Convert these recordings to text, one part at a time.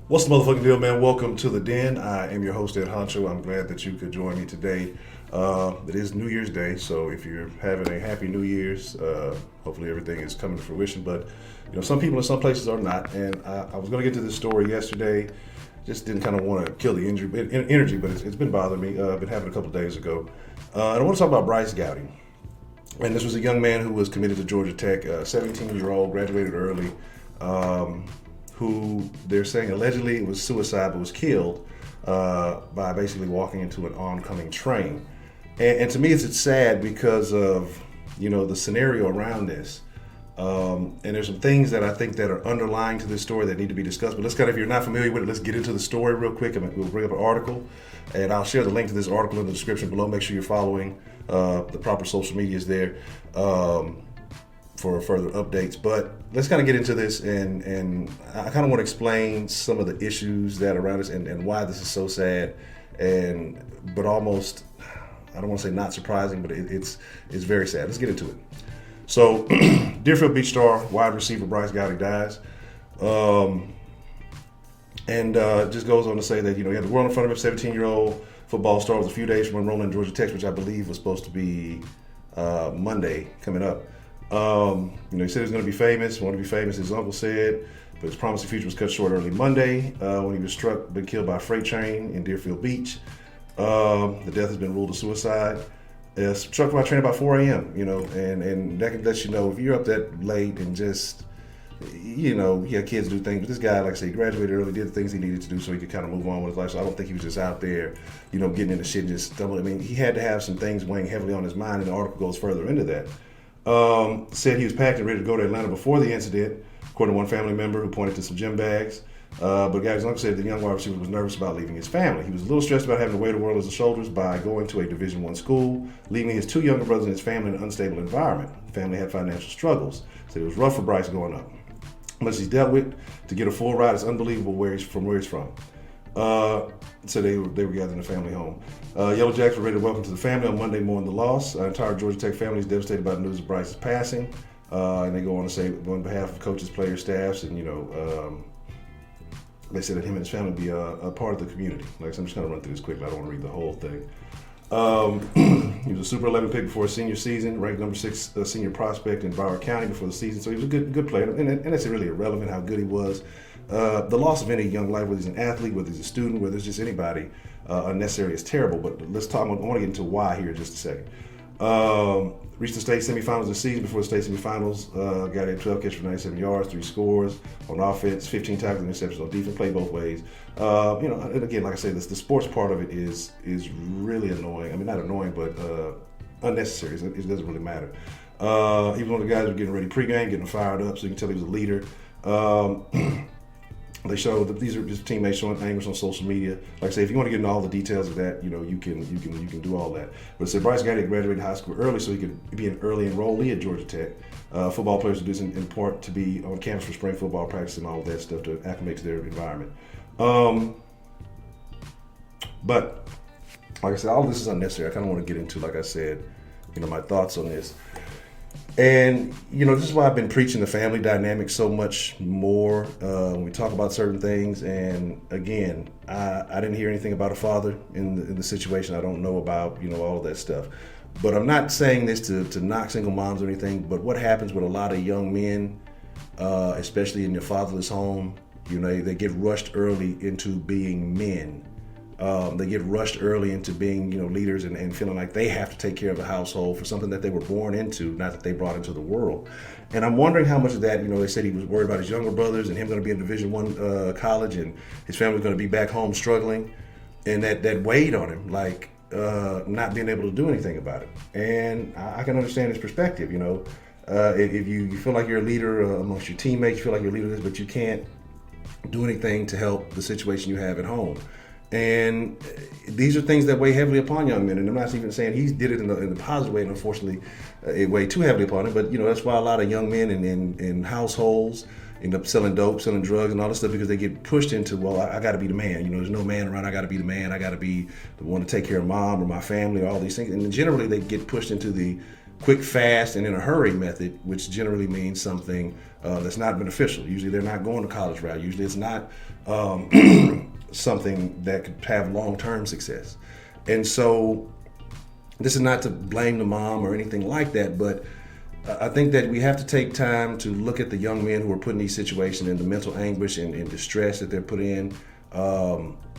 What's the motherfucking deal, man? Welcome to the Den. I am your host, Ed Honcho. I'm glad that you could join me today. It is New Year's Day, so if you're having a happy New Year's, hopefully everything is coming to fruition. But some people in some places are not. And I was going to get to this story yesterday. Just didn't kind of want to kill the energy, but it's been bothering me. Been having a couple of days ago. And I want to talk about Bryce Gowdy. And this was a young man who was committed to Georgia Tech, 17-year-old, graduated early. Who they're saying allegedly it was suicide but was killed by basically walking into an oncoming train. And to me, it's sad because of the scenario around this. And there's some things that I think that are underlying to this story that need to be discussed. But if you're not familiar with it, let's get into the story real quick. And we'll bring up an article, and I'll share the link to this article in the description below. Make sure you're following the proper social medias there. For further updates, but let's kind of get into this, and I kind of want to explain some of the issues that are around us and why this is so sad, but almost, I don't want to say not surprising, but it's very sad. Let's get into it. So, Deerfield Beach star wide receiver Bryce Gowdy dies, and just goes on to say that he had the world in front of him. 17-year-old football star was a few days from enrolling in Georgia Tech, which I believe was supposed to be Monday coming up. He said he was going to be famous, wanted to be famous, his uncle said, but his promising future was cut short early Monday when he was been killed by a freight train in Deerfield Beach. The death has been ruled a suicide. Struck by a train about 4 a.m., and that lets you know if you're up that late and just, he had kids do things, but this guy, like I said, he graduated early, did the things he needed to do so he could kind of move on with his life. So I don't think he was just out there, getting into shit and just stumbling. I mean, he had to have some things weighing heavily on his mind, and the article goes further into that. Said he was packed and ready to go to Atlanta before the incident, according to one family member who pointed to some gym bags. But Gowdy's uncle said the young wide receiver was nervous about leaving his family. He was a little stressed about having to weigh the world on his shoulders by going to a Division I school, leaving his two younger brothers and his family in an unstable environment. The family had financial struggles. Said it was rough for Bryce going up. Much he's dealt with to get a full ride is unbelievable where he's from. So they were gathering the family home. Yellow Jackets were ready to welcome to the family on Monday mourning the loss. Entire Georgia Tech family is devastated by the news of Bryce's passing. And they go on to say, on behalf of coaches, players, staffs, and they said that him and his family be a part of the community. Like I said, I'm just going to run through this quickly. I don't want to read the whole thing. He was a Super 11 pick before his senior season, ranked number 6 senior prospect in Broward County before the season. So he was a good player, and it's really irrelevant how good he was. The loss of any young life, whether he's an athlete, whether he's a student, whether it's just anybody, unnecessary is terrible. But let's talk. I want to get into why here in just a second. Reached the state semifinals this season. Before the state semifinals, got a 12 catches for 97 yards, 3 scores on offense, 15 tackles and interceptions on defense. Played both ways. And again, like I say, the sports part of it is really annoying. I mean, not annoying, but unnecessary. It doesn't really matter. He was one of the guys who were getting ready pregame, getting fired up, so you can tell he was a leader. They show that these are just teammates showing angles on social media. Like I say, if you want to get into all the details of that, you can do all that. But it said Bryce Gowdy graduated high school early so he could be an early enrollee at Georgia Tech. Football players do this in part to be on campus for spring football practice and all of that stuff to acclimate to their environment. But like I said, all of this is unnecessary. I kind of want to get into, like I said, my thoughts on this. And, this is why I've been preaching the family dynamic so much more when we talk about certain things. And again, I didn't hear anything about a father in the situation. I don't know about, all of that stuff. But I'm not saying this to knock single moms or anything. But what happens with a lot of young men, especially in your fatherless home, they get rushed early into being men. They get rushed early into being, leaders and feeling like they have to take care of the household for something that they were born into, not that they brought into the world. And I'm wondering how much of that, they said he was worried about his younger brothers and him going to be in Division I college and his family was going to be back home struggling, and that weighed on him, like not being able to do anything about it. And I can understand his perspective, if you feel like you're a leader amongst your teammates, you feel like you're a leader, but you can't do anything to help the situation you have at home. And these are things that weigh heavily upon young men. And I'm not even saying he did it in the positive way, and unfortunately, it weighed too heavily upon him. But, that's why a lot of young men in households end up selling dope, selling drugs, and all this stuff because they get pushed into, well, I got to be the man. There's no man around. I got to be the man. I got to be the one to take care of mom or my family or all these things. And generally, they get pushed into the quick, fast, and in a hurry method, which generally means something that's not beneficial. Usually they're not going to college route. Usually it's not something that could have long-term success. And so this is not to blame the mom or anything like that, but I think that we have to take time to look at the young men who are put in these situations and the mental anguish and distress that they're put in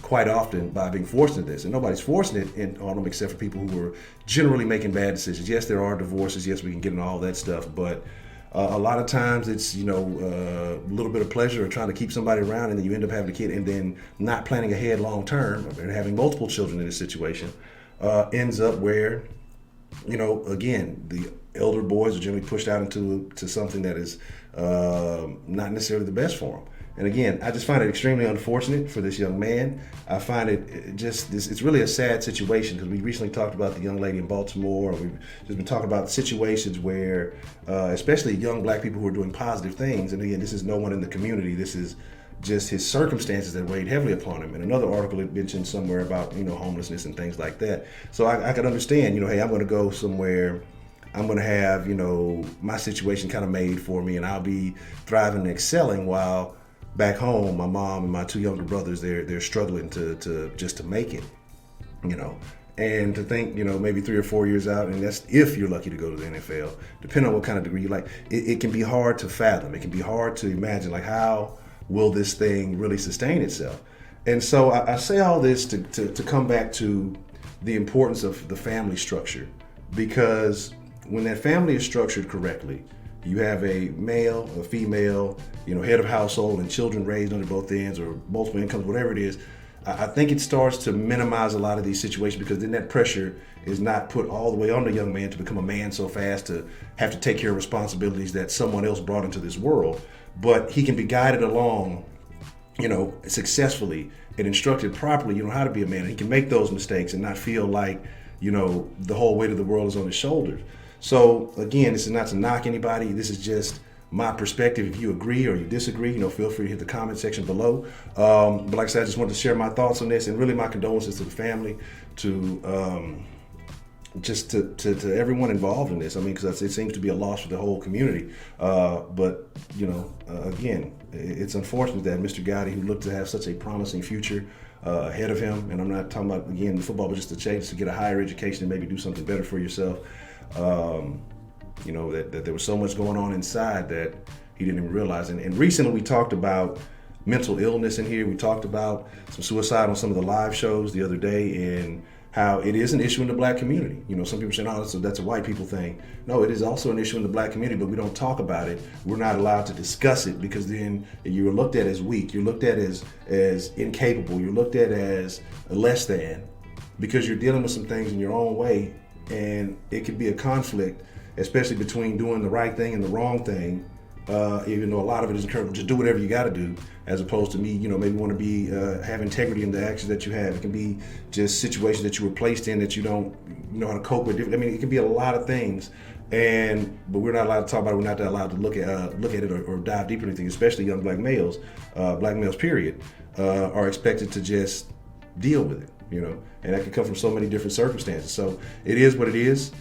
quite often by being forced into this. And nobody's forcing it on them except for people who are generally making bad decisions. Yes, there are divorces. Yes, we can get into all that stuff. But a lot of times it's, a little bit of pleasure or trying to keep somebody around, and then you end up having a kid and then not planning ahead long term and having multiple children in this situation ends up where, again, the elder boys are generally pushed out into something that is not necessarily the best for them. And again, I just find it extremely unfortunate for this young man. I find it's really a sad situation, because we recently talked about the young lady in Baltimore. We've just been talking about situations where, especially young black people who are doing positive things. And again, this is no one in the community. This is just his circumstances that weighed heavily upon him. And another article it mentioned somewhere about, homelessness and things like that. So I could understand, hey, I'm going to go somewhere. I'm going to have, my situation kind of made for me, and I'll be thriving and excelling, while back home, my mom and my two younger brothers, they're struggling to just to make it, and to think, maybe 3 or 4 years out, and that's if you're lucky to go to the NFL, depending on what kind of degree you like, it can be hard to fathom. It can be hard to imagine, like, how will this thing really sustain itself? And so I say all this to come back to the importance of the family structure, because when that family is structured correctly, you have a male, a female, head of household, and children raised under both ends, or multiple incomes, whatever it is. I think it starts to minimize a lot of these situations, because then that pressure is not put all the way on the young man to become a man so fast to have to take care of responsibilities that someone else brought into this world. But he can be guided along, successfully and instructed properly, how to be a man. And he can make those mistakes and not feel like, the whole weight of the world is on his shoulders. So again, this is not to knock anybody. This is just my perspective. If you agree or you disagree, feel free to hit the comment section below. But like I said, I just wanted to share my thoughts on this, and really my condolences to the family, to just to everyone involved in this. I mean, because it seems to be a loss for the whole community. But again, it's unfortunate that Mr. Gowdy, who looked to have such a promising future ahead of him, and I'm not talking about, again, the football, but just the chance to get a higher education and maybe do something better for yourself. That there was so much going on inside that he didn't even realize. And recently we talked about mental illness in here. We talked about some suicide on some of the live shows the other day, and how it is an issue in the black community. Some people say, no, that's a white people thing. No, it is also an issue in the black community, but we don't talk about it. We're not allowed to discuss it, because then you're looked at as weak. You're looked at as incapable. You're looked at as less than, because you're dealing with some things in your own way. And it could be a conflict, especially between doing the right thing and the wrong thing, even though a lot of it is encouraged, just do whatever you got to do, as opposed to me, maybe want to be have integrity in the actions that you have. It can be just situations that you were placed in that you don't know how to cope with. I mean, it can be a lot of things, but we're not allowed to talk about it. We're not allowed to look at it or dive deeper into things, especially young black males, period, are expected to just deal with it. And that can come from so many different circumstances. So it is what it is,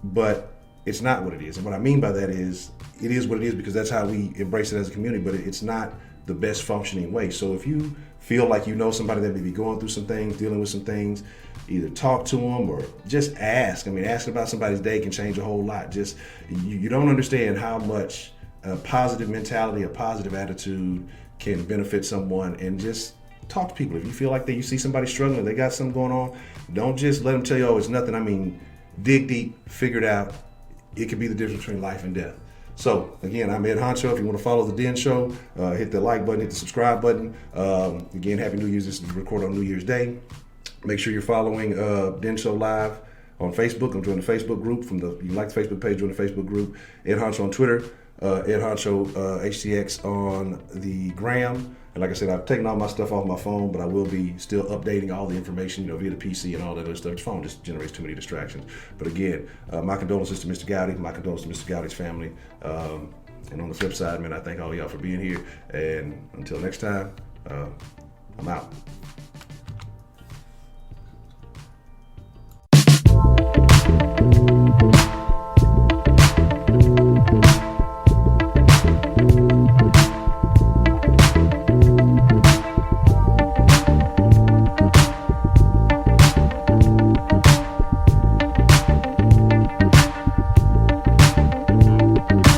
but it's not what it is. And what I mean by that is, it is what it is because that's how we embrace it as a community, but it's not the best functioning way. So if you feel like somebody that may be going through some things, dealing with some things, either talk to them or just ask. I mean, asking about somebody's day can change a whole lot. Just, you don't understand how much a positive mentality, a positive attitude can benefit someone. And just talk to people. If you feel like you see somebody struggling, they got something going on, don't just let them tell you, oh, it's nothing. I mean, dig deep, figure it out. It could be the difference between life and death. So again, I'm Ed Honcho. If you want to follow the Den Show, hit the like button, hit the subscribe button. Again, Happy New Year's. This is recorded on New Year's Day. Make sure you're following Den Show Live on Facebook. I'm joining the Facebook group. You like the Facebook page, join the Facebook group. Ed Honcho on Twitter. Ed Honcho HTX on the gram. And like I said, I've taken all my stuff off my phone, but I will be still updating all the information, via the PC and all that other stuff. The phone just generates too many distractions. But again, my condolences to Mr. Gowdy, my condolences to Mr. Gowdy's family. And on the flip side, man, I thank all y'all for being here. And until next time, I'm out.